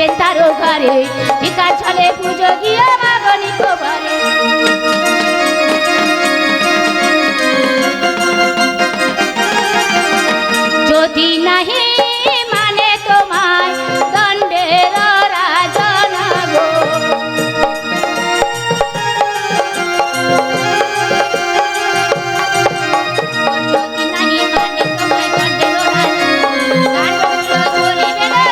আছেন তারও ঘরে ভিকার ছলে পুজো গিয়ে মাগনি কোবারে যদি নাহি মানে তোমায় দণ্ডের রাজনা গো যদি নাহি মানে তোমায় দণ্ডের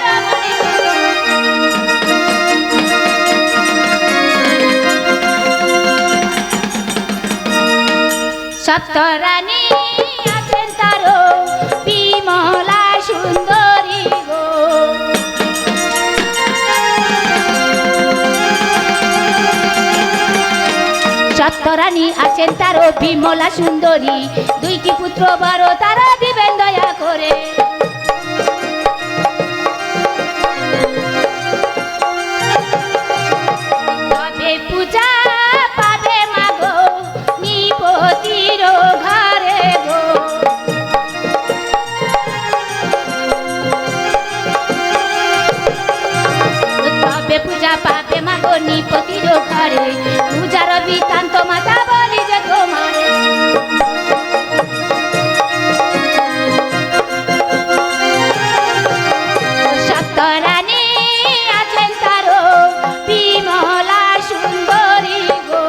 সপ্তরানী আছেন তারও বিমলা সুন্দরী গো সপ্তরানী আছেন তারও বিমলা সুন্দরী দুইটি পুত্র বড় তারা দিবেন দয়া করে তবে পূজা পাবে মাগো নিপতির ঘরে গো তবে পূজা পাবে মাগো নিপতির ঘরে পূজার বৃত্তান্ত মাতা বলি যে তোমার সপ্তরানী আছেন তারও বিমলা সুন্দরী গো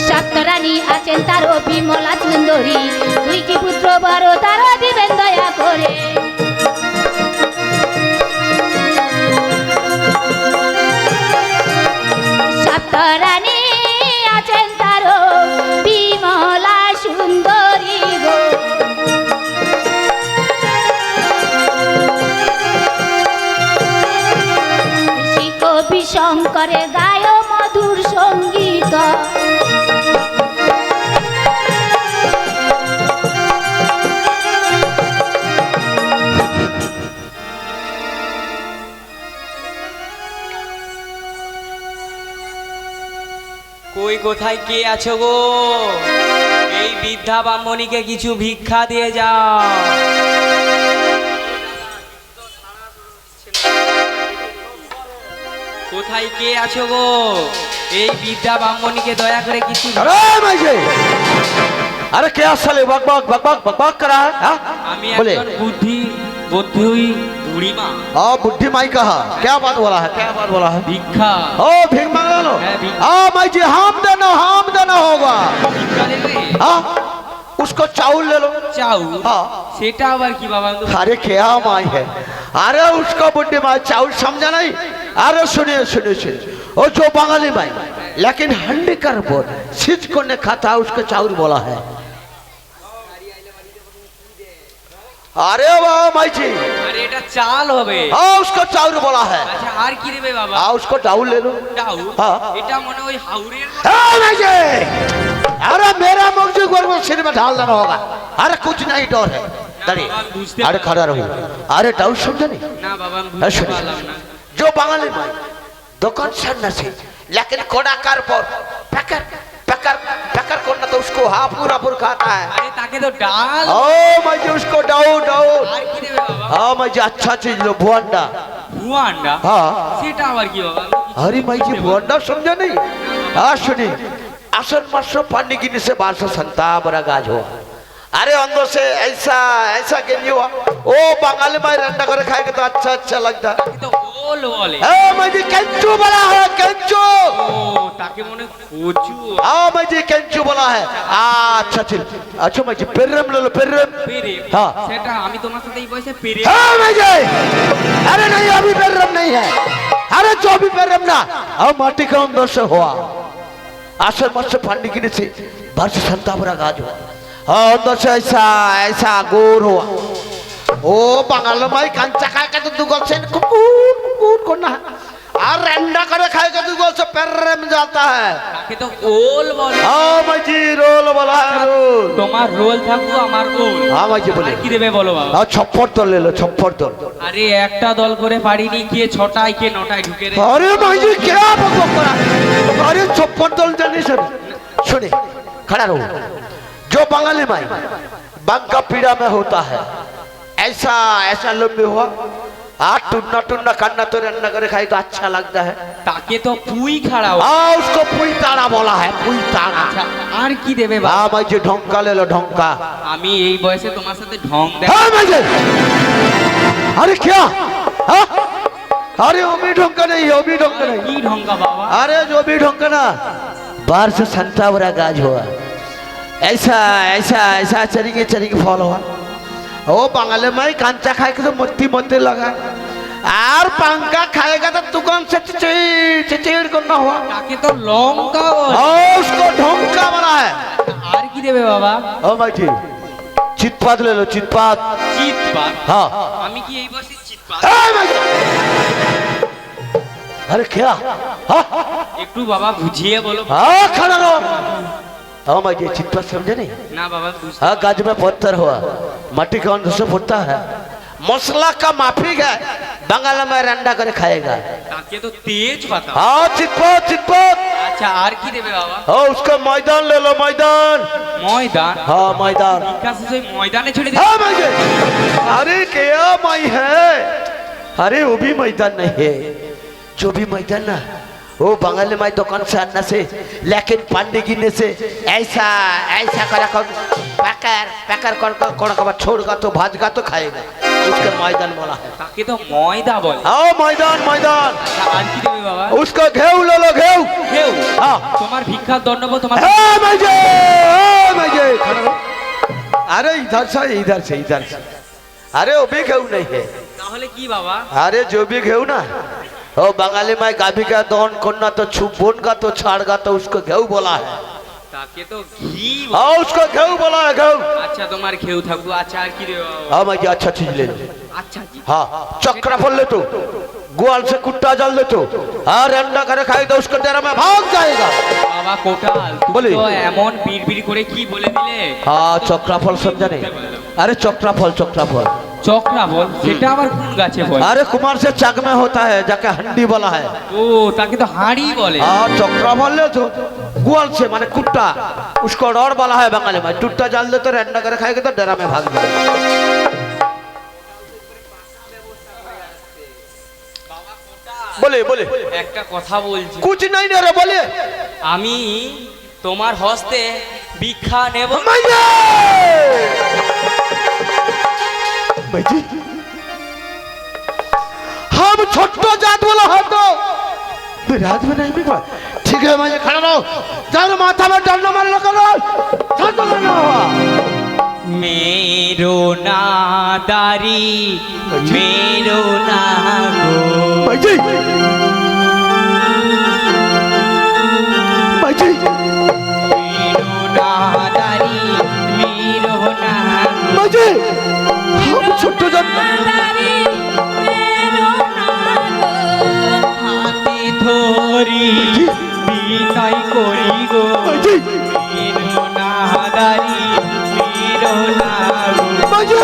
সপ্তরানী আছেন তারও বিমলা সুন্দরী দুইটি পুত্র বড় তারা দিবেন দয়া করে সপ্তরানী আছেন তারও বিমলা সুন্দরী গো শ্রী কবি শঙ্করে গায় মধুর সঙ্গীত কই কোথায় কে আছো গো এই বৃদ্ধা ব্রাহ্মণীকে কিছু ভিক্ষা দিয়ে যাও কোথায় কে আছো গো এই বৃদ্ধা ব্রাহ্মণীকে দয়া করে কিছু अरे क्या साले बक बक बक बक बक बक करा है আমি একজন বুদ্ধি বুদ্ধি বুড়ি মা बुद्धि माई कहा क्या बात बोला है क्या बात बोला है ভিক্ষা ओ भीख मांग लो है, भीख। माई जी हम देना होगा ভিক্ষা দেবে हाँ उसको चावल ले लो চাউ हाँ সেটা আবার কি বাবা अरे क्या माई है अरे उसको बुद्धि माई चावल समझा नहीं अरे सुनिए सुनिए सुनिए वो जो बंगाली माई लेकिन हंडी कर बोल सिज को ने खाता उसको चावल बोला है अरे वाह माई जी আরে এটা চাল হবে हाँ उसको चावल बोला है আচ্ছা আর কি দেবে বাবা हाँ उसको चावल ले लो চাউ हाँ। এটা মনে ওই হাউরের माई जी अरे मेरा मौजू को सिर में ढाल देना होगा अरे कुछ नहीं डर है डरिए अरे खड़ा रहो अरे डाउट समझा नहीं না বাবা আমি अरे বুঝতে सुनिए, পারলাম না जो बंगाली माई दुकान सामने से लेकिन कोड़ा कर पर पैकर पैकर पैकर करना तो उसको हाँ पूरा पूरा खाता है আরে তাকে তো ডাল ओ माई जी उसको डाउट डाउट আর কি देবে বাবা हाँ माई जी अच्छा चीज लो भुआंडा ভুয়া আন্ডা हाँ সেটা আবার কি বাবা अरे माई जी भुआंडा समझा नहीं हाँ सुनिए असल मसो पानी गिनी से 1200 संता बड़ा गाज हो अरे अंदर से ऐसा ऐसा गेंजी हुआ ओ बंगाली माई रंडा करे खाएगा तो अच्छा अच्छा लगता তাকে তো ওল বলে ए माई जी केंचू बोला है केंचू ও তাকে মনে কচু हाँ माई जी केंचू बोला है अच्छा चल अच्छा माई जी पेरम ले लो पेरम পেরে हाँ। সেটা আমি তোমার সাথে এই বয়সে পেরে हाँ माई जी अरे नहीं अभी पेरम नहीं है अरे जो भी पेरम ना अब माटी का अंदर से हुआ असल मत से पानी गिनी से 1200 संता बड़ा गाज हुआ हाँ अंदर से ऐसा ऐसा गोर हुआ ओ बंगाल माई कंचा खाए का तो दुगल से कुकुर कुकुर करना है और रंडा करे खाएगा तो दुगल से पेर्रे में जाता है তাকে তো ওল বলে हाँ माई जी रोल बोला है रोल তোমার রোল থাকো আমার ওল हाँ माई जी बोले আর কি দেবে বলো বাবা हाँ छप्पर तो ले लो छप्पर तो আরে একটা দল করে পারিনি কে ছটায় কে নটায় ঢুকে রে अरे माई जी क्या बकवास करा अरे छप्पर तो जाने सुने खड़ा रहो जो बंगाली माई बांका पीठ पीड़ा में होता है। ऐसा ऐसा लंबे हुआ टूटना टूटना काटना तो रन्ना करे खाई तो अच्छा लगता है। তাকে তো পুই খাড়াও। उसको पुई ताड़ा बोला है, पुई ताड़ा। আচ্ছা আর কি দেবে বাবা? हाँ मैं जो ढोंका ले लो ढोंका। আমি এই বয়সে তোমার সাথে ঢং দেখ। हाँ मैं जो अरे क्या हाँ? अरे वो भी ढोंका नहीं, वो भी ढोंका नहीं। কি ঢংকা বাবা? अरे जो भी ढोंका ना बाहर से संतावरा गाज हुआ, ऐसा ऐसा ऐसा चरिंगे चरिंगे फॉल हुआ। ओ बांगले में कांचा खाए के तो मोती मोती लगा और पंखा खाएगा तो दुकान से चिचिड़ करना हुआ। তাকে তো লঙ্কা বলে। उसको ढोंका बना है। আর কি দেবে বাবা? ओ भाई जी चितपात ले लो, चितपात। চিতপাত? हाँ আমি কি এই বয়সে চিতপাত? अरे क्या हाँ একটু বাবা বুঝিয়ে বলো। हाँ खड़ा रहो। हाँ भाई जी चितपात समझे नहीं? না বাবা বুঝ। हाँ गाज में पत्थर हुआ, मट्टी का अंदर से फुटता है, मसला का माफिक है, बंगाल में रंडा करे खाएगा। তাকে তো তেজ পাতা। हाँ चितपात चितपात। আচ্ছা আর কি দেবে বাবা? हाँ उसका मैदान ले लो, मैदान। ময়দান? हाँ मैदान। বিকাশ সেই ময়দানে ছেড়ে দে। हाँ भाई जी अरे क्या माई है, अरे वो भी मैदान नहीं है, जो भी मैदान ना वो बंगाली माई दुकान से आना से लेकिन पांडे गिरने से ऐसा ऐसा करा कर पैकर पैकर कर छोड़गा तो भाजगा तो खाएगा, उसका मैदान बोला है। তাকে তো ময়দা বলে। हाँ मैदान मैदान। আচ্ছা, আর কি দেবে বাবা? उसका घेऊ ले लो, घेऊ। কেউ हाँ তোমার ভিক্ষার দণ্ডব তোমার। हाँ मुझे खड़ा रहो। अरे इधर से इधर से इधर से, अरे वो भी घेऊ नहीं है। তাহলে কি বাবা? अरे जो भी घेऊ ना ओ बंगाली में गाभी का दौन करना तो छुप बोन का तो छाड़गा तो उसको घेऊ बोला है। তাকে তো ঘি বলে। हाँ उसको घेऊ बोला है, घेऊ। আচ্ছা তোমার খেউ থাকবো। আচ্ছা আর কি দেবে বাবা? हाँ मैं ये अच्छा चीज ले लो। আচ্ছা কি? हाँ चक्रा फल ले तो, ग्वाल से कुट्टा जल ले तो, और अंडा करे खाए तो उसको डेरा में भाग जाएगा। বাবা কোটাল তুমি বলি। তো এমন বিড়বিড় করে কি বলে দিলে? हाँ चक्रा फल समझा नहीं? अरे चक्रा फल चक्रा फल। চক্রা বল সেটা আবার কোন গাছে বলে? अरे कुमार से चक में होता है, जाके हंडी बोला है। ও তাকে তো হাঁড়ি বলে। हाँ चक्रा फल ले तो ग्वाल से माने कुट्टा, उसको डर वाला है बंगाली में, टुट्टा जल दे तो अंडा करे खाएगा तो डेरा में भाग जाएगा। बोले बोले একটা কথা বলছি। कुछ नहीं दे रहे, बोलिए। আমি তোমার হস্তে ভিক্ষা নেব। भाई जी हम छोटो जात वाला है तो रात में नहीं बिगड़ा। ठीक है मैं खड़ा रहो, जाओ माथा में डंडा मार लो करो, छोटो करना हुआ। मेरो नादारी मेरो ना गो। भाई जी भाई जी मेरो नादारी मेरो ना गो। भाई जी हम छोटो जात হাতে ধরি বিনয় করি গো। भाई जी मेरो নাদারি मेरो না গো। भाई जी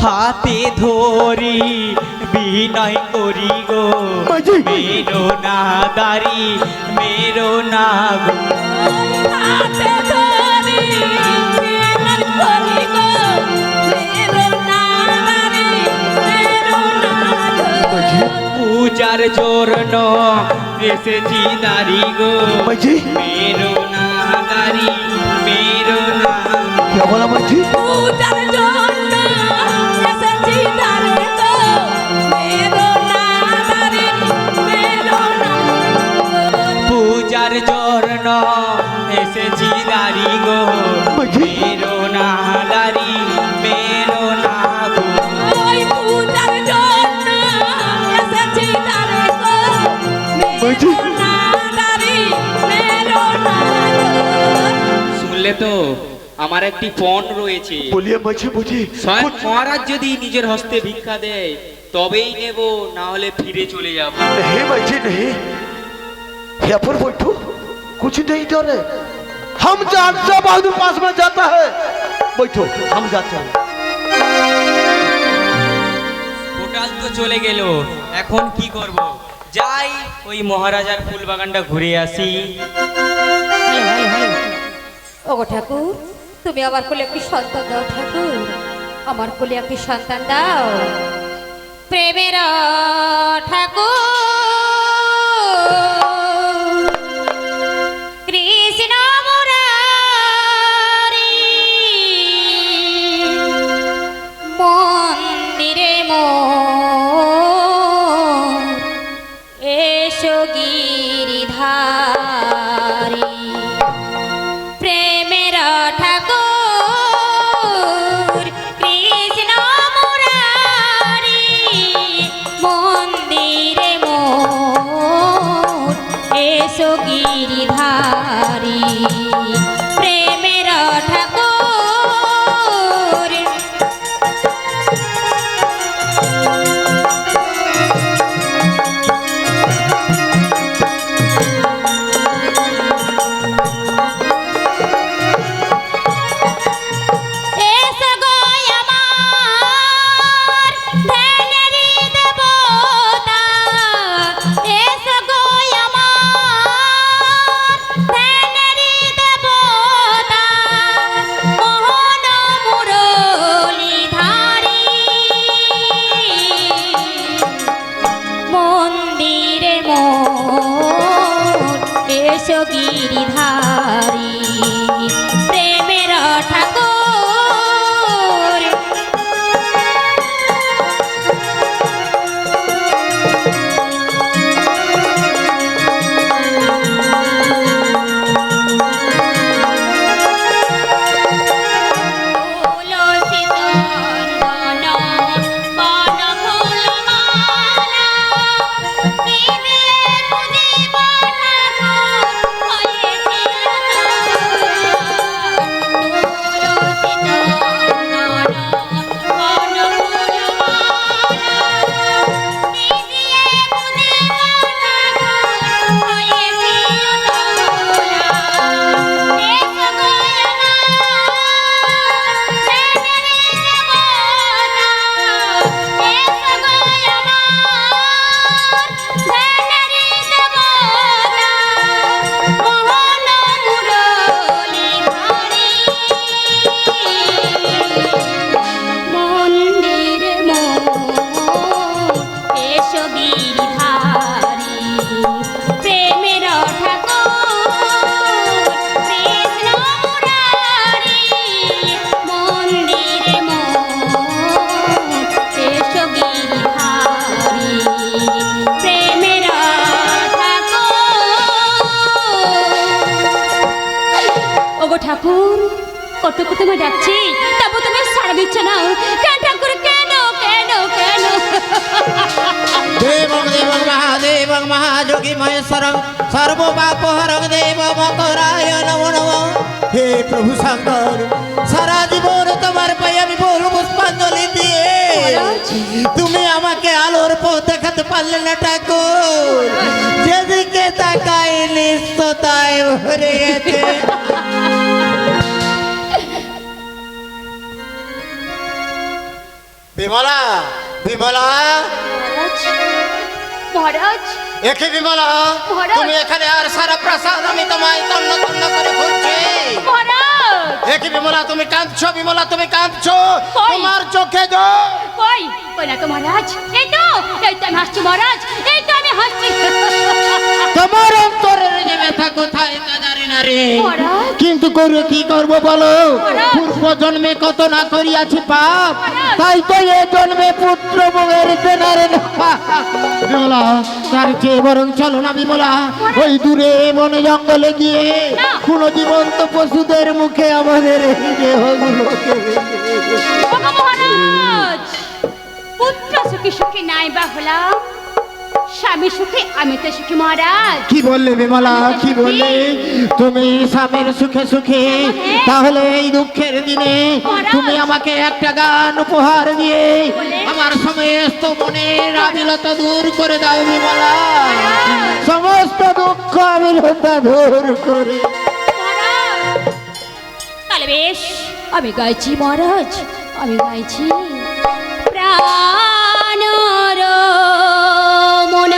হাতে ধরি বিনয় করি গো। बाजी मेरो নাদারি मेरो না গো। পূজার জন্য এসেছি দাঁড়ি গো। बाजी मेरो নাদারি मेरो না গো। क्या बोला बाजी? পূজার জন্য এসেছি দাঁড়ি গো। बाजी मेरो নাদারি मेरो না গো। बाजी শুনলে তো আমার একটি পণ রয়েছে। बोलिए बाजी बुझी স্বয়ং মহারাজ যদি নিজের হস্তে ভিক্ষা দেয় তবেই নেব, না হলে ফিরে চলে যাব। नहीं बाजी नहीं, यहाँ पर बैठो, कुछ नहीं डरे, हम जानते बहादुर पास में जाता है, बैठो हम जाते हैं। কোটাল তো চলে গেল, এখন কি করব? যাই ওই মহারাজার ফুল বাগানটা ঘুরে আসি। ওগো ঠাকুর, তুমি আমার কোলে একটি সন্তান দাও ঠাকুর, আমার কোলে একটি সন্তান দাও। প্রেমের ঠাকুর কৃষ্ণ মুরারি মন্দিরে এসো গিরিধারী। প্রেমের ঠাকুর কৃষ্ণ মুরারি মন্দিরে এসো গিরিধারী। প্রেমের ঠাকুর এসো গো আমার ধ্যানেরই দেবতা, এসো গো আমার ধ্যানেরই দেবতা, মোহন মুরলীধারী মন্দিরে এসো গিরিধারী। প্রেমের ঠাকুর তুলসী চন্দন বন ফুলমালা কি দিয়ে পুজিব ঠাকুর হয়েছিল তুলসী চন্দন বন ফুলমালা কি দিয়ে পুজিব ঠাকুর হয়েছিল তোলা। এসো গো প্রেমের ঠাকুর কৃষ্ণ মুরারি মন্দিরে এসো গিরিধারী। প্রেমের ঠাকুর ওগো ঠাকুর, কত তোমায় ডাকছি তারপর তুমি সাড়া দিচ্ছ না কেন ঠাকুর? কেন কেন কেন? দেবং দেবং মহাদেবং মহাযোগী মহেশ্বরং সর্বপাপহরং দেব মকরায় নমো নমঃ। হে প্রভু শঙ্কর, সারা জীবন তোমার পায়ে আমি ফুল পুষ্পাঞ্জলি দিয়ে তুমি আমাকে আলোর পথ দেখাতে পারলে না ঠাকুর। যেদিকে তাকাই নিস্ততায় ভরে গেছে। বিমলা, বিমলা, মহারাজ একে বিমলা, মহারাজ। তুমি এখানে আর সারা প্রাসাদ আমি তোমায় তন্ন তন্ন করে ঘুরছি। মহারাজ একে বিমলা, তুমি কাঁদছো, বিমলা তুমি কাঁদছো, কই? তোমার চোখে জল। কই কই না তো মহারাজ, এই তো আমি হাসছি মহারাজ, এই তো আমি হাসছি। তোমার অন্তরের যে ব্যথা কোথায় তা জানি না রে, মহারাজ। কিন্তু করে কি করব বলো? মহারাজ। পূর্ব জন্মে কত না করিয়াছি পাপ, মহারাজ। তাই তো এ জন্মে পুত্র ভোগের দেনারে বিমলা, তার চেয়ে বরং চলো না বিমলা, ওই দূরে বনে জঙ্গলে গিয়ে না। কোনো জীবন্ত পশুদের মুখে আমাদের এই দেহগুলোকে ওগো মহারাজ, পুত্র সুখী সুখী নাই বা হলাম, স্বামী সুখী আমি তো সুখী মহারাজ। কি বললে বিমলা, কি বললে? তুমি স্বামীর সুখে সুখে, তাহলে এই দুঃখের দিনে তুমি আমাকে একটা গান উপহার দিয়ে আমার সমস্ত মনের আবিলতা দূর করে দাও বিমলা। সমস্ত দুঃখ আবিলতা দূর করে। মহারাজ, তাহলে বেশ আমি গাইছি মহারাজ, আমি গাইছি। প্রাণর মন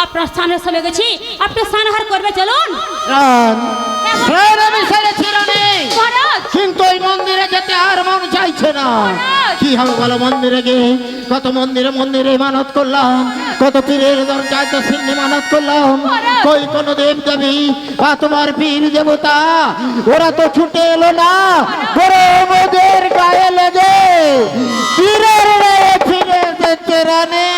আপনার স্নানের সময় গেছি, আপনি স্নানহার করবে, চলুন। স্নান স্নান আমি সেরেছি রানী, মহারাজ, কিন্তু ওই মন্দিরে যেতে আর মন চাইছে না। মহারাজ। কি হবে বলো, মন্দিরে গিয়ে কত মন্দিরে মন্দিরে মানত করলাম, কত পীরের দরজায় তো সিন্নি মানত করলাম, মহারাজ। কই কোন দেব দেবী বা তোমার পীর দেবতা ওরা তো ছুটে এলো না। ওরা ওদের গায়ে লেগে পীরের গায়ে ফিরে এসেছে রানী।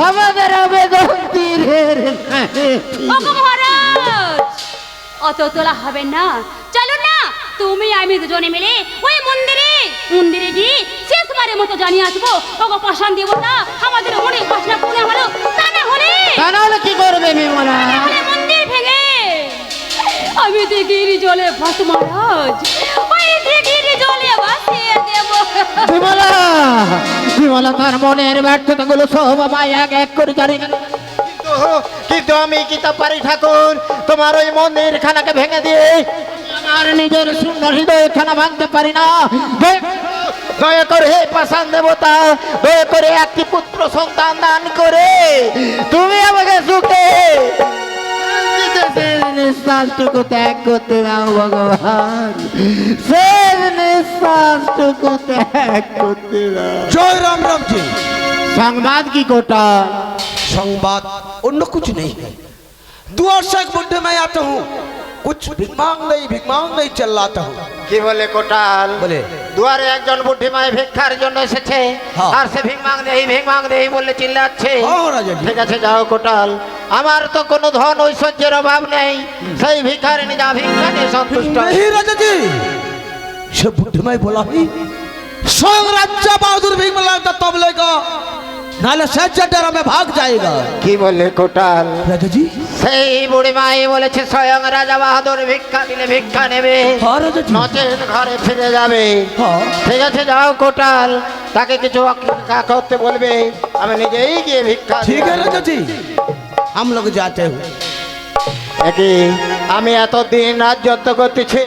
আমাদের আবেদন তীরের গায়ে ফিরে। ওগো মহারাজ, অত তোলা হবে না, চলুন না, তুমি আমি দুজনে মিলে ওই মন্দিরে গিয়ে শেষবারের মতো জানিয়ে আসবো, ওগো পাষাণ দেবতা আমাদের মনে বাসনা পূর্ণ হলো, তা না হলে কি করবে বিমলা? মন্দির ভেঙে আমি দিঘির জলে ভাসু মহারাজ, ওই দিঘির জলে ভাসিয়ে দেব। বিমলা, বিমলা তার মনের ব্যর্থতাগুলো সব আমায় এক এক করে জানি, কিন্তু আমি কি তা পারি ঠাকুর তোমার ওই মন্দির খানাকে ভেঙে দিয়ে আমার নিজের সুন্দর হৃদয় খানা ভাঙতে পারি না। দয়া করে হে পাষাণ দেবতা, দয়া করে একটি পুত্র সন্তান দান করে তুমি আমাকে সুখে নিঃশ্বাসটুকু ত্যাগ করতে দাও ভগবান, শেষ নিঃশ্বাসটুকু ত্যাগ করতে দাও। जय राम राम जी। সংবাদ কি কোটা? संवाद अन्य कुछ नहीं है। दुआर से एक बुढ़े मैं आता हूँ, कुछ भिख मांग नहीं चिल्लाता हूँ। কি বলে কোটাল? বলে দুয়ারে একজন বুদ্ধি মাই ভিক্ষার জন্য এসেছে, হ্যাঁ। আর সে ভিক মাং দেই বলে চিল্লাচ্ছে। हाँ राजा जी। ঠিক আছে যাও কোটাল, আমার তো কোনো ধন ঐশ্বর্যের অভাব নেই, সেই ভিখারিনী যা ভিক্ষা নিয়ে সন্তুষ্ট। नहीं राजा जी, से बुढ़े मैं बोला ही स्वयं राजा बहादुर भीख मिलाता तब लेगा, नाले सच्चा डरा में भाग जाएगा। কি বলে কোটাল? राजा जी। সেই বুড়ি মাই বলেছে স্বয়ং রাজা বাহাদুর ভিক্ষা দিলে ভিক্ষা নেবে, हाँ राजा जी। নচেত ঘরে ফিরে যাবে। हाँ ঠিক আছে যাও কোটাল, তাকে কিছু অপেক্ষা করতে বলবে, আমি নিজেই গিয়ে ভিক্ষা ठीक है দিব। राजा जी, हम लोग जाते हैं। একই আমি এতদিন রাজত্ব করতেছি,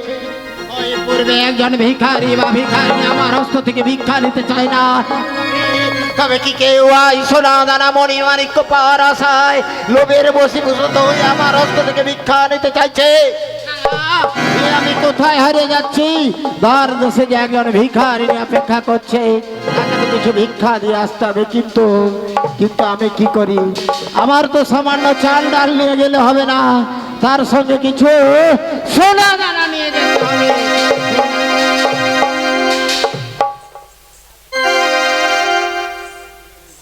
ওই পূর্বে একজন ভিখারি বা ভিখারি আমার হস্ত থেকে ভিক্ষা নিতে চায় না। তবে কি কেউ আই সোনা দানা মণি মাণিক্য পাওয়ার আশায় লোভের বশীভূত হয়ে আমার হস্ত থেকে ভিক্ষা নিতে চাইছে? আমি কোথায় হারিয়ে যাচ্ছি? দ্বার দেশে যে একজন ভিখারিনী অপেক্ষা করছে, তাকে তো কিছু ভিক্ষা দিয়ে আসতে হবে, কিন্তু আমি কি করি? আমার তো সামান্য চাল ডাল নিয়ে গেলে হবে না, তার সঙ্গে কিছু সোনা দানা নিয়ে যেতে হবে।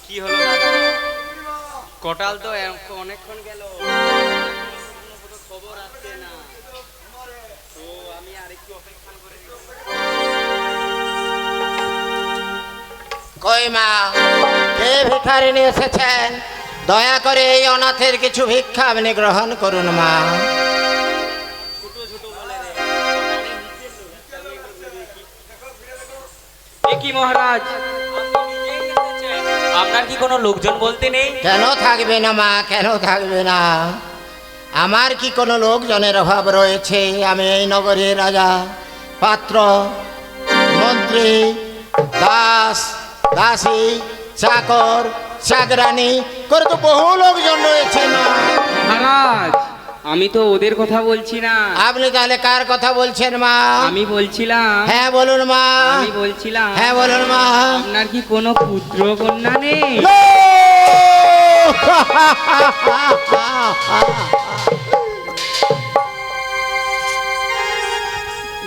কি হলো দাদা? কোটাল তো অনেকক্ষণ গেল, কোনো খবর আসছে না, তো আমি আরেকটু অপেক্ষা করে কই মা, কে ভিখারিনী এসেছেন? দয়া করে এই অনাথের কিছু ভিক্ষা আপনি গ্রহণ করুন মা। কি মহারাজ, আপনি নিজেই এসেছেন? আপনার কি কোনো লোকজন বলতে নেই? কেন থাকবে না মা, কেন থাকবে না? আমার কি কোনো লোকজনের অভাব রয়েছে? আমি এই নগরের রাজা, পাত্র, মন্ত্রী, দাস দাসী, চাকর চাকরানি করে তো বহু লোকজন রয়েছে মা। মহারাজ, আমি তো ওদের কথা বলছি না। আপনি তাহলে কার কথা বলছেন মা? আমি বলছিলাম, হ্যাঁ বলুন মা। আমি বলছিলাম, হ্যাঁ বলুন মা। আপনার কি কোনো পুত্র কন্যা নেই?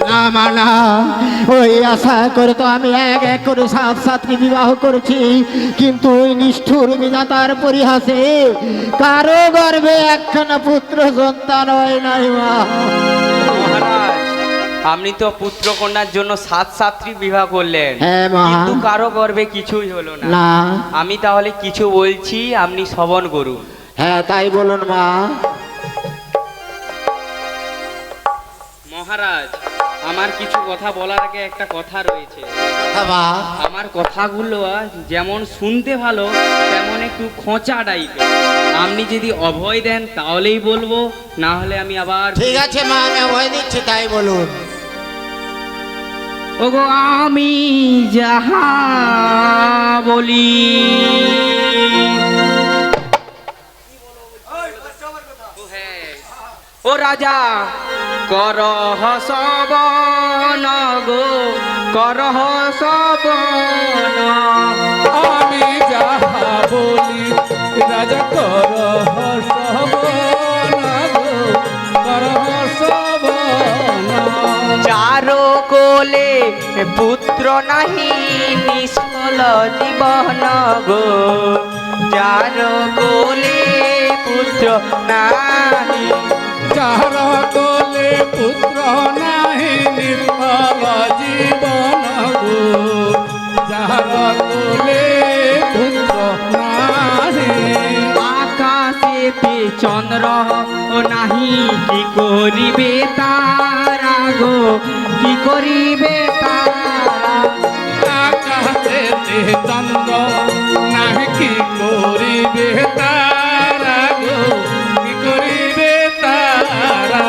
না মা না, ওই আশা করে তো আমি এক এক করে সাত সাতটি বিবাহ করেছি, কিন্তু ওই নিষ্ঠুর বিধাতার পরিহাসে কারো গর্ভে একখানা পুত্র সন্তান হয় নাই মা। মহারাজ, আপনি তো পুত্র কন্যার জন্য সাত সাতটি বিবাহ করলেন, হ্যাঁ মা। কিন্তু কারো গর্ভে কিছুই হলো না। না। আমি তাহলে কিছু বলছি, আপনি শ্রবণ করুন। হ্যাঁ তাই বলুন মা। মহারাজ, আমার কিছু কথা বলার আগে একটা কথা রয়েছে। কথা মা। আমার কথাগুলো যেমন শুনতে ভালো, তেমন একটু খোঁচা টাইপের। আপনি যদি অভয় দেন তাহলেই বলবো, না হলে আমি আবার। ঠিক আছে মা, আমি অভয় দিচ্ছি, তাই বলুন। ওগো আমি যাহা বলি ও রাজা করহ সবন গো করহ সবন। আমি যাহা বলি রাজা করহ সবনা গো করহ সবনা। চারো কোলে পুত্র নাহি নিষ্ফল জীবন গো চারো কোলে পুত্র নাহি। যার কোলে পুত্র নাহি নির্মল জীবন গো যার কোলে পুত্র নাহি। আকাশেতে চন্দ্র ও নাহি কি করিবে তারা গো কি করিবে তারা। আকাশেতে চন্দ্র নাহি কি করিবে তারা গো কি করিবে তারা।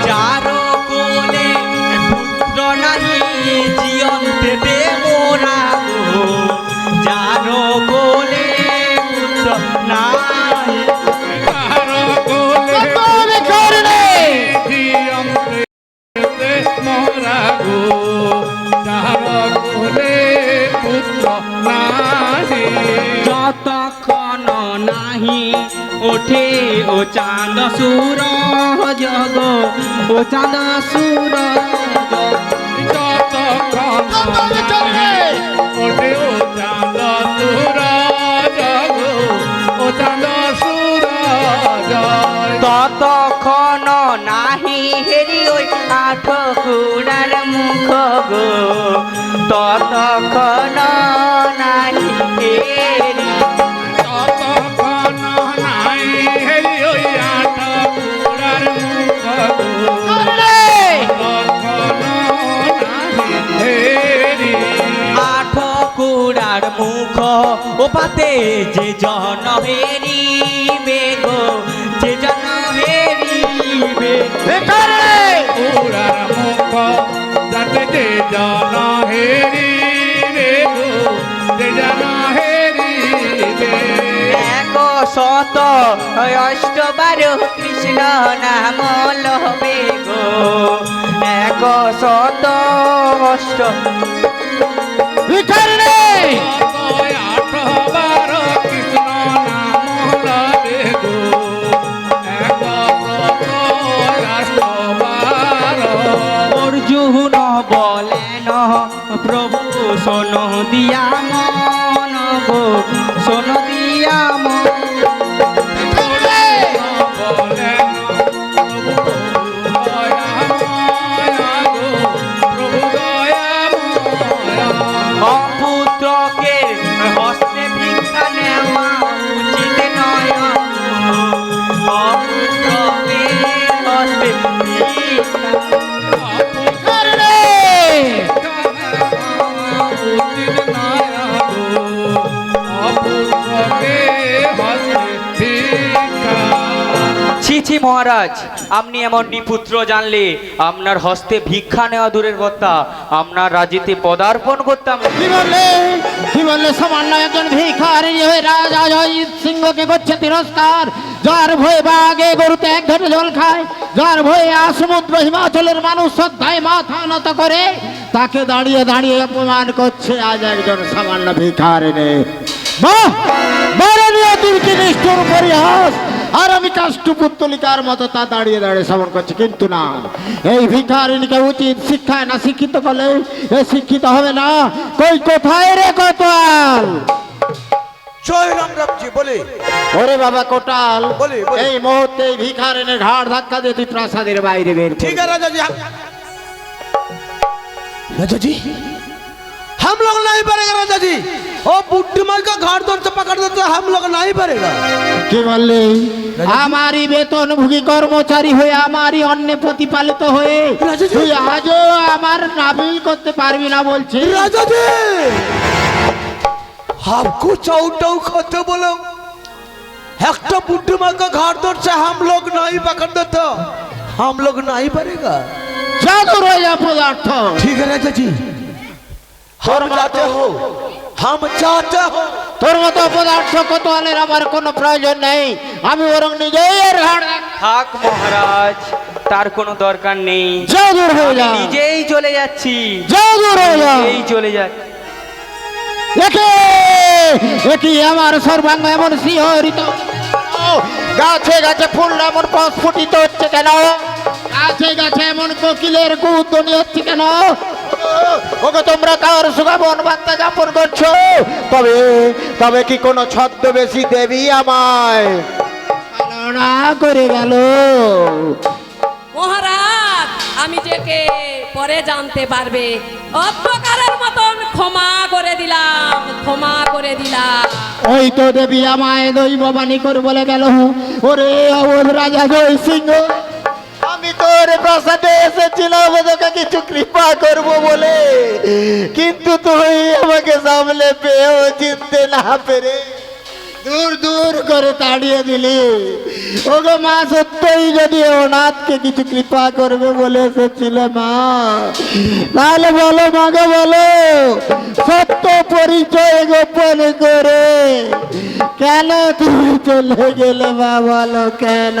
যারো কোলে পুত্র নাহি জিয়ন্তে দে মোরা গো যারো কোলে পুত্র নাহি। যার কোলে জিয়ন্তে মোরা গো যার কোলে পুত্র নাহি। যতক্ষণ নাহি ওঠে ও চাঁদ সূরজ গো ও চাঁদ সূরজ। যতক্ষণ ওঠে ও চাঁদ সূরজ গো ও চাঁদ সূরজ। ততক্ষণ নাহি হেরি ওই আঠ কুড়ার মুখ গো ততক্ষণ নাহি হেরি। ততক্ষণ নাই হেরি ওই আট কুড়ার মুখ গো ততক্ষণ নাহি হেরি। আঠ কুড়ার মুখ ও পাতে যে জন হেরিবে গো যে জন হেরিবে। উড়ার মুখ যাতে যে জন হেরিবে গো যে জন হেরিবে। এক শত অষ্টবার কৃষ্ণ নাম লবে গো এক শত অষ্ট। আঠবার কৃষ্ণ নাম লবে গো এক অষ্টবার। অর্জুন বলেন প্রভু সোন দিয়া মন গো সোন দিয়া মন। বলেন প্রভু দয়াময় গো প্রভু দয়াময়। অপুত্রকে হস্তে ভিক্ষা নেওয়া উচিত নয় অপুত্রকে হস্তে ভিক্ষা। ছি ছি মহারাজ আপনি এমন নিপুত্র জানলে আপনার হস্তে ভিক্ষা নেওয়া দূরের কথা আপনার রাজ্যেতে পদার্পণ করতাম। কি বললে সামান্য একজন ভিখারি হয়ে রাজা জয়জিৎ সিংহকে করছে তিরস্কার। যার ভয়ে বাগে গরুতে এক ঘটে জল খায় যার ভয়ে সমুদ্র হিমাচলের মানুষ শ্রদ্ধায় মাথা নত করে তাকে দাঁড়িয়ে দাঁড়িয়ে অপমান করছে আজ একজন সামান্য ভিখারি নে। বাহ মাননীয় দুর্গী নিষ্ঠুর পরিহাস। আর আমি কাষ্ঠপুত্তলিকার মতো তা দাঁড়িয়ে দাঁড়িয়ে শ্রবণ করছি। কিন্তু না এই ভিখারিনীকে উচিত শিক্ষায় না শিক্ষিত করলে এ শিক্ষিত হবে না। কই কোথায় রে কোটাল? জয় রাম রামজি বলে। ওরে বাবা কোটাল বলি, বলি। এই মুহূর্তে এই ভিখারিনীর ঘাড় ধাক্কা দিয়ে তুই প্রাসাদের বাইরে বের কর। ठीक है राजा जी राजा जी हम लोग नहीं पड़ेगा राजा जी। ओ बुड्ढी माई का घाट दौड़ से पकड़ देते हम लोग नहीं पड़ेगा। কি বললি? আমারই বেতনভোগী কর্মচারী হয়ে আমারই অন্নে প্রতিপালিত হয়ে রাজা জি। তুই আজও আমার নাবিল করতে পারবি না বলছি। राजा जी आपको चाउटाउ खाते बोलो एक बुड्ढी माई का घाट दौड़ से हम लोग नहीं पकड़ देते हम लोग नहीं पड़ेगा। জাদু রয়ে পদার্থ। ठीक है राजा जी हम जाते हो हम चाहते हो তোর মতো পদার্থ কোতোয়ালের আমার কোনো প্রয়োজন নেই, আমি বরং নিজেই এর ঘাড় থাক মহারাজ, তার কোনো দরকার নেই। যাও দূর হয়ে আমি যা, নিজেই চলে যাচ্ছি, যাও দূর হয়ে যা। এই চলে যাচ্ছি। এটি আমার সর্বাঙ্গ এমন শিহরিত, গাছে গাছে ফুল এমন প্রস্ফুটিত হচ্ছে কেন, গাছে গাছে এমন কোকিলের গুধ্বনি হচ্ছে কেন? ওকে তোমরা কার সুগাবন বার্তা যাপন করছো? তবে তবে কি কোনো ছদ্মবেশী দেবী আমায় পালনা করে গেল? মহারাজ, আমি যেকে পরে জানতে পারবে, অপকারের মতন ক্ষমা করে দিলাম, ক্ষমা করে দিলাম। ওই তো দেবী আমায় দৈববাণী করে বলে গেল, ওরে অবধ রাজা জয় সিংহ, আমি তোর প্রাসাদে এসেছিলাম তোকে কিছু কৃপা করব বলে, কিন্তু তুই আমাকে সামলে পেয়েও চিনতে না পেরে দূর দূর করে তাড়িয়ে দিলি। ওগো মা, সত্যই যদি অনাথকে কিছু কৃপা করবে বলে এসেছিল মা, তাহলে বলো মাকে, বলো সত্য পরিচয় গোপন করে কেন তুমি চলে গেলে মা? বলো কেন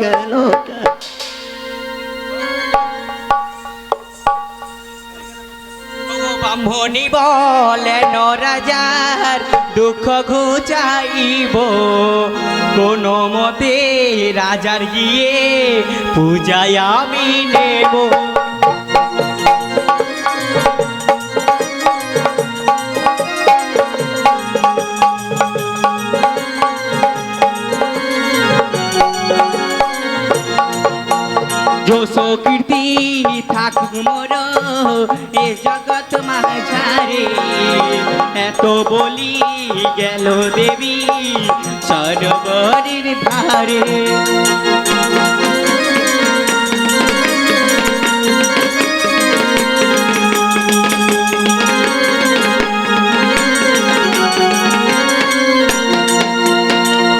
কেন কেন? ব্রাহ্মণী বলেন রাজার দুঃখ ঘুচাইব, কোন মতে রাজার গিয়ে পূজায় আমি নেব। যশ কীর্তি থাকুক মোর এ জগৎ মাঝারে, এত বলি গেল দেবী সরোবরের ধারে।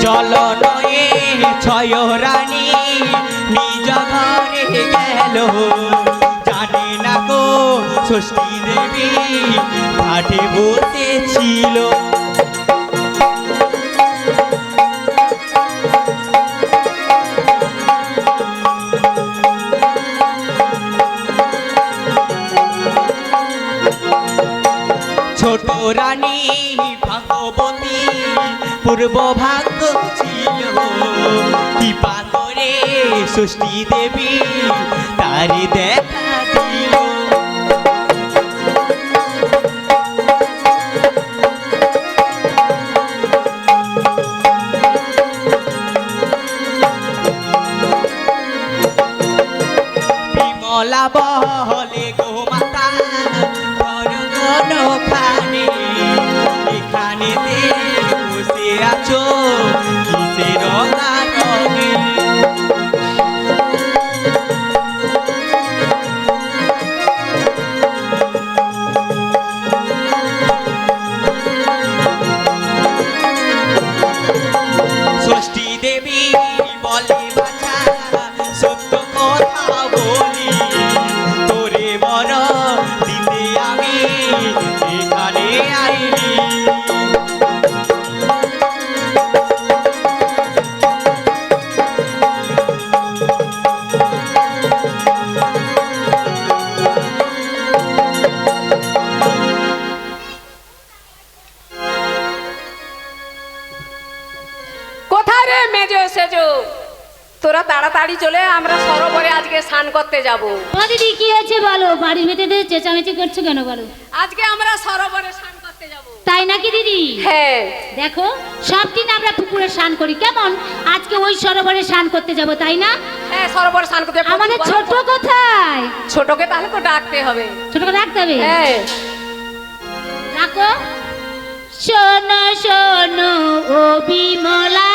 চল নয়ে ছয় রানী নিজ ঘরে গেল, জানে না গো ষষ্ঠী দেবী ঘাটে বসেছিল। ছোট রানী ভাগবতী পূর্ব ভাগ্য ছিল, কৃপা করে ষষ্ঠী দেবী তারি দেখা দিল। বিমলা বলে গো মাতা ঘর খানে, এখানেতে বসে আছো কিসের কারণে? ষষ্ঠী দেবী বলে বাছা সত্য কথা বলি, তোরে বড় দিতে আমি এখানে আইলি। কোথায় রে মেজো সেজো? তোরা তাড়াতাড়ি চলে, আমরা সরোবরে আজকে স্নান করতে যাব। ও দিদি কি হয়েছে বলো, বাড়ির ভেতরে চেঁচামেচি করছো কেন বলো? আজকে আমরা সরোবরে স্নান করতে যাব। তাই নাকি দিদি? হ্যাঁ। দেখো সব দিন আমরা পুকুরে স্নান করি, কেমন আজকে ওই সরোবরে স্নান করতে যাব, তাই না? হ্যাঁ, সরোবরে স্নান করতে যাব। আমাদের ছোট কোথায়? ছোটকে তাহলে তো ডাকতে হবে। ছোটকে রাখতে হবে? হ্যাঁ। রাখো। শোনো শোনো ও বিমলা,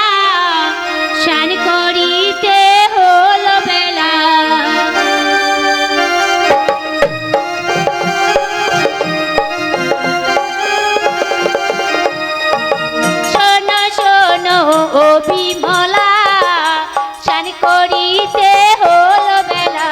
স্নান করিতে হলো বেলা, শোনো শোনো ও বিমলা, স্নান করিতে হলো বেলা।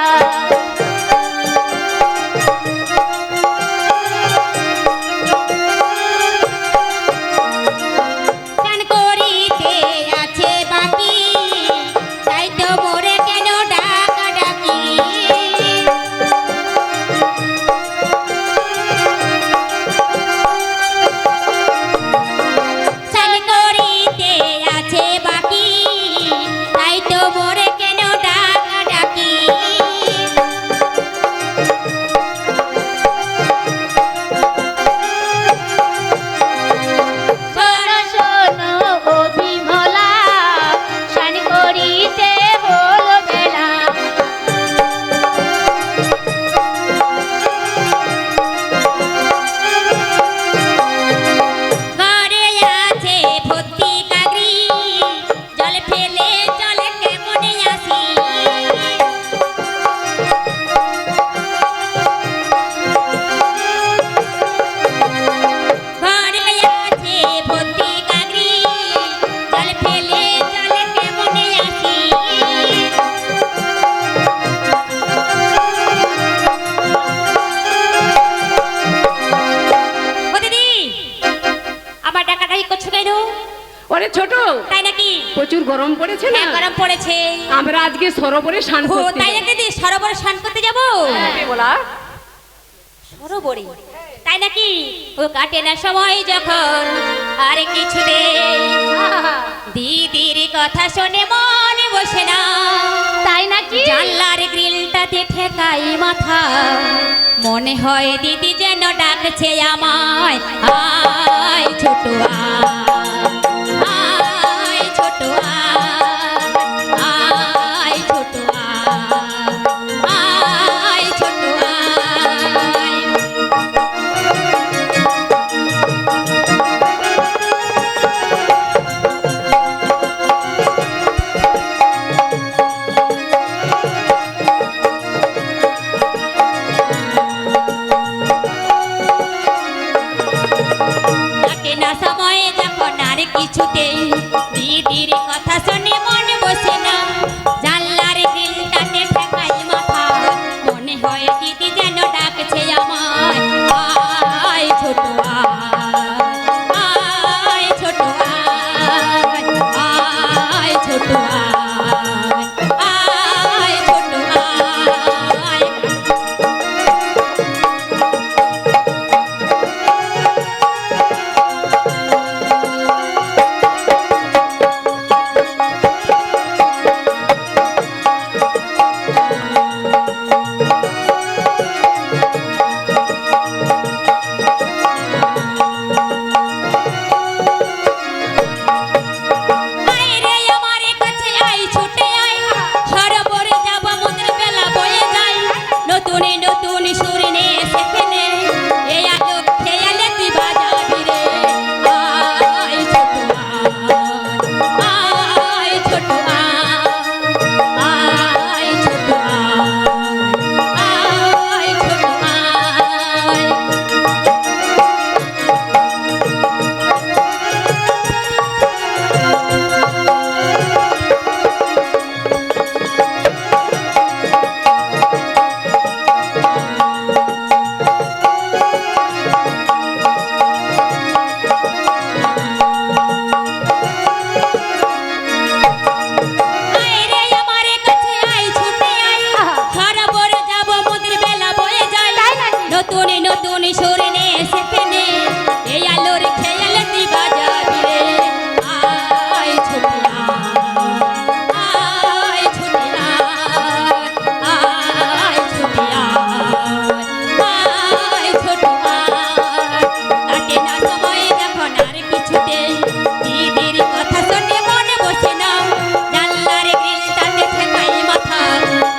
ওরে ছোট, তাই নাকি? প্রচুর গরম পড়েছে না? হ্যাঁ, গরম পড়েছে। আমরা আজকে সরোবরে স্নান ও করতে তাই যাব। নাকি? সরোবরে স্নান করতে যাবো? বলা সরোবরে তাই নাকি? ও কাটে না সময় যখন আর কিছুতে দিদির কথা শুনে মনে বসে না, তাই নাকি? জানলার গ্রিলটাতে ঠেকাই মাথা, মনে হয় দিদি যেন ডাকছে আমায়, আয় ছোট আয় ছোট আয় ছোট আয় ছোট আয়। কাটে না সময়ে যখন আর কিছুতেই দিদির কথা শুনে মনে বসে না, জানলার গ্রিলটাতে ঠেকাই মাথা, মনে হয় দিদি যেন ডাকছে আমায়, আয় ছোট আয় ছোট আয় ছোট আয় ছোট আয়। আয় রে আমার কাছে আয় ছুটে আয়, সরোবরে যাব মনের বেলা বয়ে যায়, নতুন নতুন সুর নিয়ে সেখানে এই আলো খেয়ালে তুই বাজাবি রে, আয় ছোট আয় ছোট আয় ছোট আয় ছোট আয়। আয় রে আমার কাছে আয় ছুটে আয়, সরোবরে যাব মনের বেলা বয়ে যায়, নতুন নতুন সুর নিয়ে সেখানে এই আলোর খেয়ালে তুই বাজাবি রে, আয় ছোট আয় ছোট আয় ছোট আয় ছোট আয়। কাটে না সময় যখন আর কিছুতে দিদির কথা শুনে মনে বসে না, জানলার গ্রিলটাতে ঠেকাই মাথা,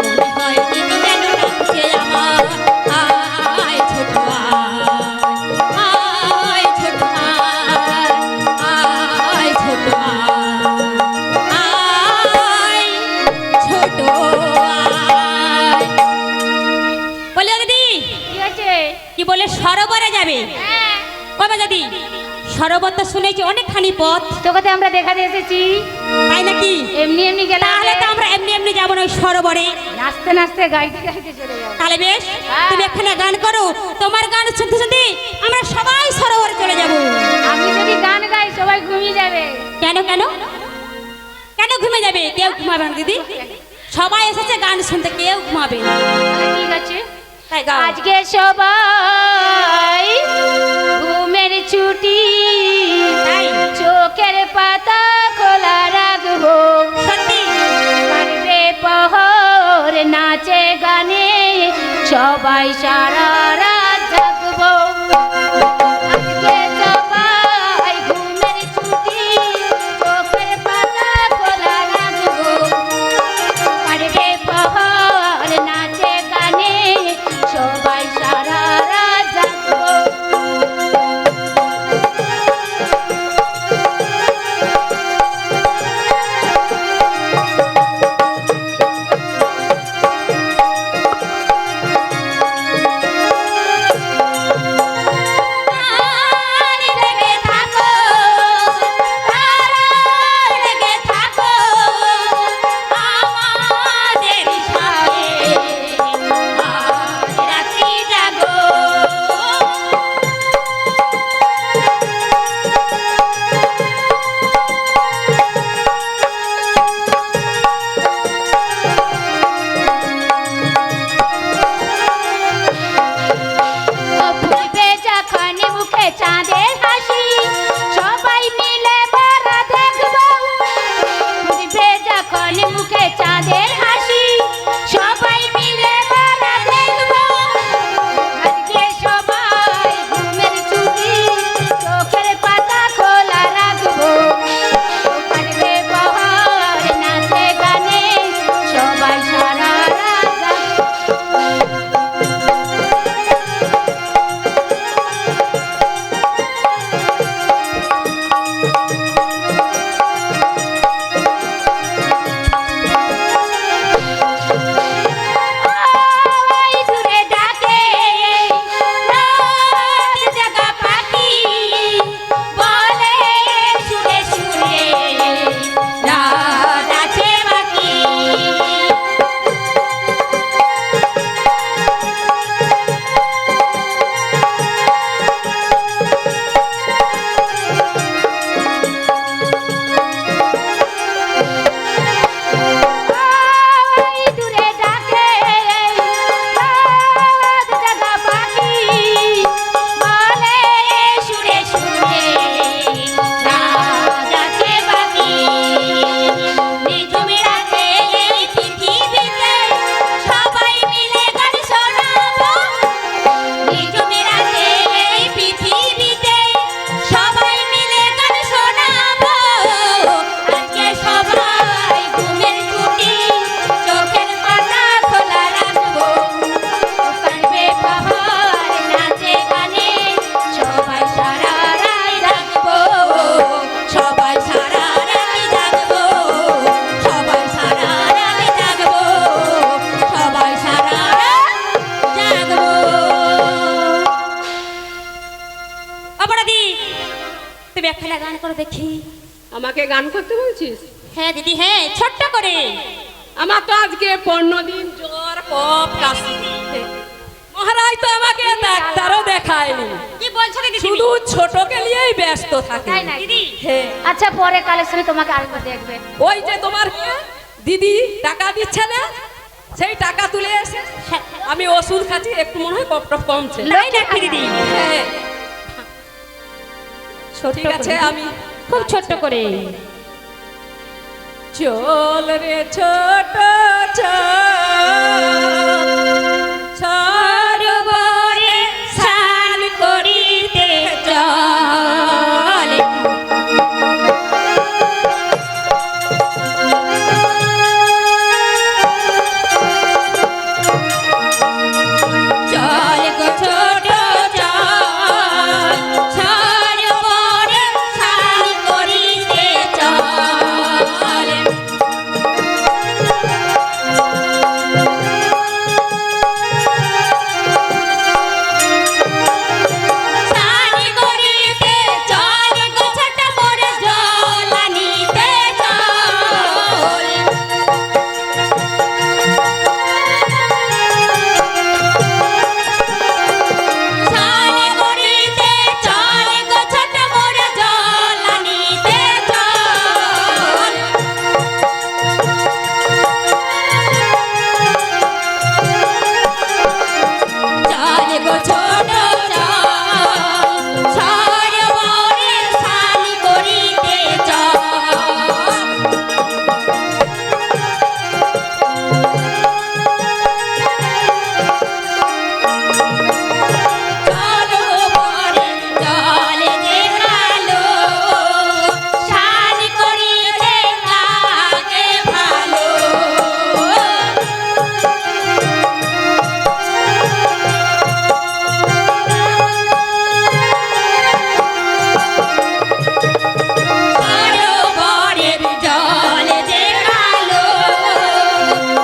মনে হয় দিদি যেন ডাকছে আমার, আয় ছোট আয় ছোট আয় ছোট আয় ছোট আয়। বলে দিদি কি আছে? কি বলে সরোবরে যাবে? কবে দিদি? সরোবর তো শুনেছি অনেকখানি পথ, তোকে তো আমরা দেখাতে এসেছি, তাই নাকি? এমনি এমনি গেলাম, তাহলে তো আমরা এমনি এমনি যাবো না ওই সরোবরে, নাচতে নাচতে গাইতে গাইতে চলে যাবো। তাহলে বেশ হ্যাঁ। তুমি এখানে গান করো, তোমার গান শুনতে শুনতে আমরা সবাই সরোবরে চলে যাব। আমি যদি গান গাই সবাই ঘুমিয়ে যাবে। কেন কেন কেন ঘুমে যাবে? কেউ ঘুমাবে না দিদি, সবাই এসেছে গান শুনতে, কেউ ঘুমাবে না। তাহলে ঠিক আছে, তাই গাও। আজকে সবাই ঘুমের ছুটি, তাই চোখের পাতা খোলা রাখবো, সত্যি কাটবে পহর নাচে গানে, সবাই সারা রাত জাগবো। আজকে সবাই ঘুমের ছুটি, চোখের পাতা খোলা রাখবো, কাটবে পহর নাচে গানে, সবাই সারা রাত জাগবো। তুমি একখানা গান করে দেখি। আমাকে গান করতে বলছিস? হ্যাঁ দিদি, হ্যাঁ, ছোট্ট করে। আমার তো আজকে 15 দিন জ্বর কফ কাশি। মহারাজ তো আমাকে ডাক্তারও দেখায়নি। কি বলছো দিদি তুমি? শুধু ছোটকে নিয়েই ব্যস্ত থাকে। তাই না দিদি? হ্যাঁ, আচ্ছা পরে কালেকশনে তোমাকে আরেকবার দেখবে। ওই যে তোমার দিদি টাকা দিচ্ছে না, সেই টাকা তুলে এসে আমি ওষুধ খাচ্ছি, একটু মনে হয় কফটা কমছে। তাই নাকি দিদি? হ্যাঁ, ছোট্ট ঠিক আছে, করে। আমি খুব ছোট্ট করে। চল রে ছোট সরোবরে স্নান করিতে চল। চল গো ছোট চল, সরোবরে স্নান করিতে চল। স্নান করিতে চল গো ছোট মোর, জল আনিতে চল। স্নান করিতে চল গো ছোট মোর, জল আনিতে চল। চল গো ছোট চল, সরোবরে স্নান করিতে চল। সরোবরে জলে যে কালো, স্নান করিতে লাগে ভালো। সরোবরের জল যে কালো,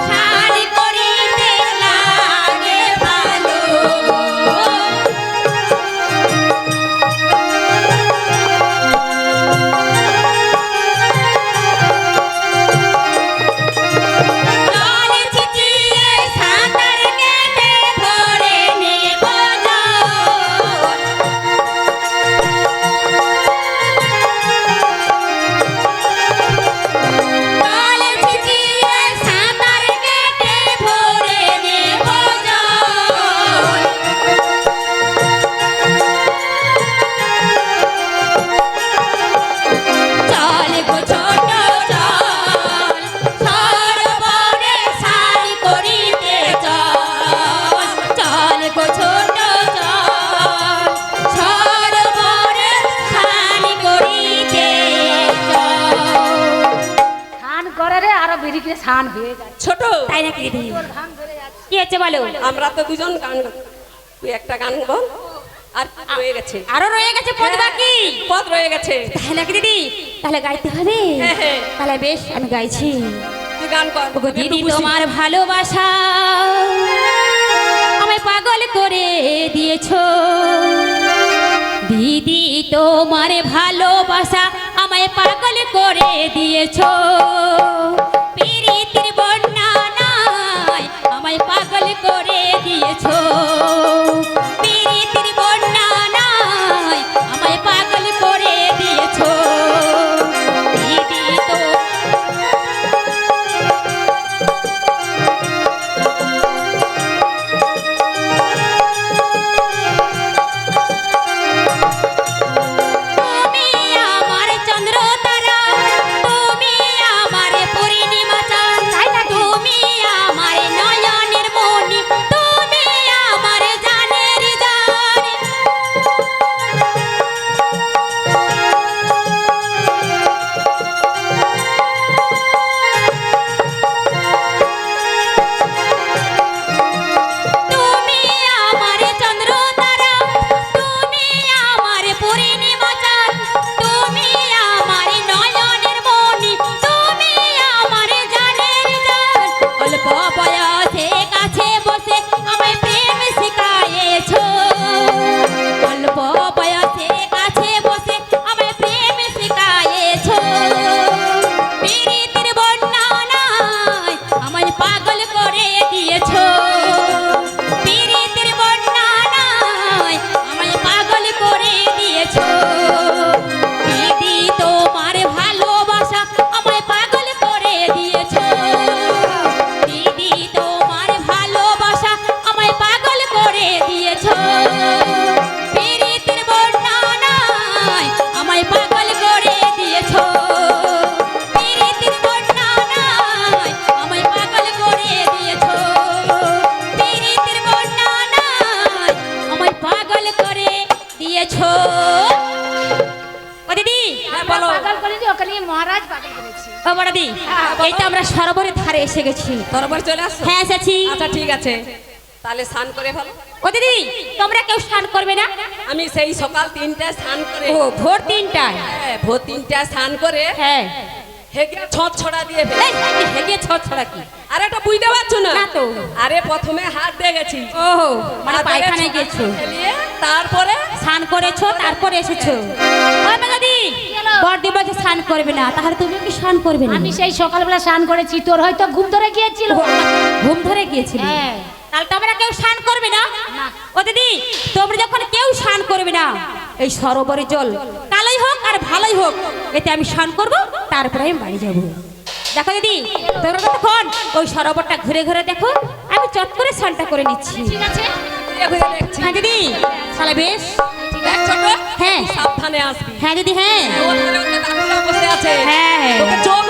স্নান করিতে লাগে ভালো। জল ছিটিয়ে সাঁতার কেটে ভরে নেব জল। জল ছিটিয়ে সাঁতার কেটে ভরে নেব জল। চল গো ছোট চল, সরোবরে স্নান করিতে চল। চল গো ছোট চল, সরোবরে স্নান করিতে চল। স্নান করে রে, আরো বেরিয়ে গিয়ে স্নান হয়ে যাচ্ছে। ছোট, তাই নাকি দিদি? ঘাম ধরে যাচ্ছে। কি হচ্ছে বলো? আমরা তো দুজন গান গাই। তুই একটা গান বল, আর কি রয়ে গেছে? আরো রয়ে গেছে পদ বাকি। পদ রয়ে গেছে। তাই নাকি দিদি? তাহলে গাইতে হবে। হ্যাঁ, হ্যাঁ। তাহলে বেশ, আমি গাইছি। তুই গান কর। ওগো দিদি, তোমার ভালোবাসা আমায় পাগল করে দিয়েছো। দিদি তোমার ভালোবাসা আমায় পাগল করে দিয়েছো। প্রীতির বন্যা নাই আমায় পাগল করে দিয়েছো। প্রীতির বন্যা নাই আমায় পাগল করে দিয়েছো। দিদি তো তুমি আমার চন্দ্র তারা, তুমি আমার পূর্ণিমা চাঁদ, তুমি আমার নয়নের মণি, তুমি আমার দিয়েছো পীড়িতের বর্ণনায় আমায় পাগল করে দিয়েছো পীড়িতের বর্ণনায় আমায় পাগল করে দিয়েছো পীড়িতের বর্ণনায় আমায় পাগল করে দিয়েছো ও দিদি বলো পাগল করেছি ওকে নিয়ে মহারাজ পাগল করেছি ও বড় দি এই তো আমরা সরোবরের ধারে এসে গেছি তরবার চলে আসো হ্যাঁ এসেছি আচ্ছা ঠিক আছে তাহলে স্নান করে ভালো ও দিদি তোমরা কেউ স্নান করবে না আমি সেই সকাল 3টায় স্নান করে ও ভোর 3টায় হ্যাঁ, ভোর 3টায় স্নান করে হ্যাঁ হেগে ছট ছড়া দিয়ে ফেলে এই হেগে ছট ছড়া কি আরে এটা বুঝতে পারছো না না তো। আরে প্রথমে হাত দিয়ে গেছি ও মানে তারপরে পায়খানায় ছড়া গেছো ফেলিয়ে তারপরে স্নান করেছো তারপরে এসেছো ওই মেলাদি বড়দি বলছে স্নান করবে না তাহলে তুমি কি স্নান করবে না আমি সেই সকালবেলা স্নান করেছি তোর হয়তো ঘুম ধরে গিয়েছিল ঘুম ধরে গিয়েছিল হ্যাঁ। তাহলে তোমরা কেউ স্নান করবে না ও দিদি তোমরা যখন কেউ স্নান করবে না এই সরোবরের জল কালোই হোক আর ভালোই হোক এতে আমি স্নান করব তারপরে আমি বাড়ি যাব দেখো দিদি তোমরা তখন ওই সরোবরটা ঘুরে ঘুরে দেখো আমি চট করে স্নানটা করে নিচ্ছি ঠিক আছে ঘুরে ঘুরে দেখছি হ্যাঁ দিদি তাহলে বেশ দেখ ছোট হ্যাঁ সাবধানে আসবি হ্যাঁ দিদি হ্যাঁ ওখানে ওখানে দাদুরা বসে আছে হ্যাঁ। তোকে চোখ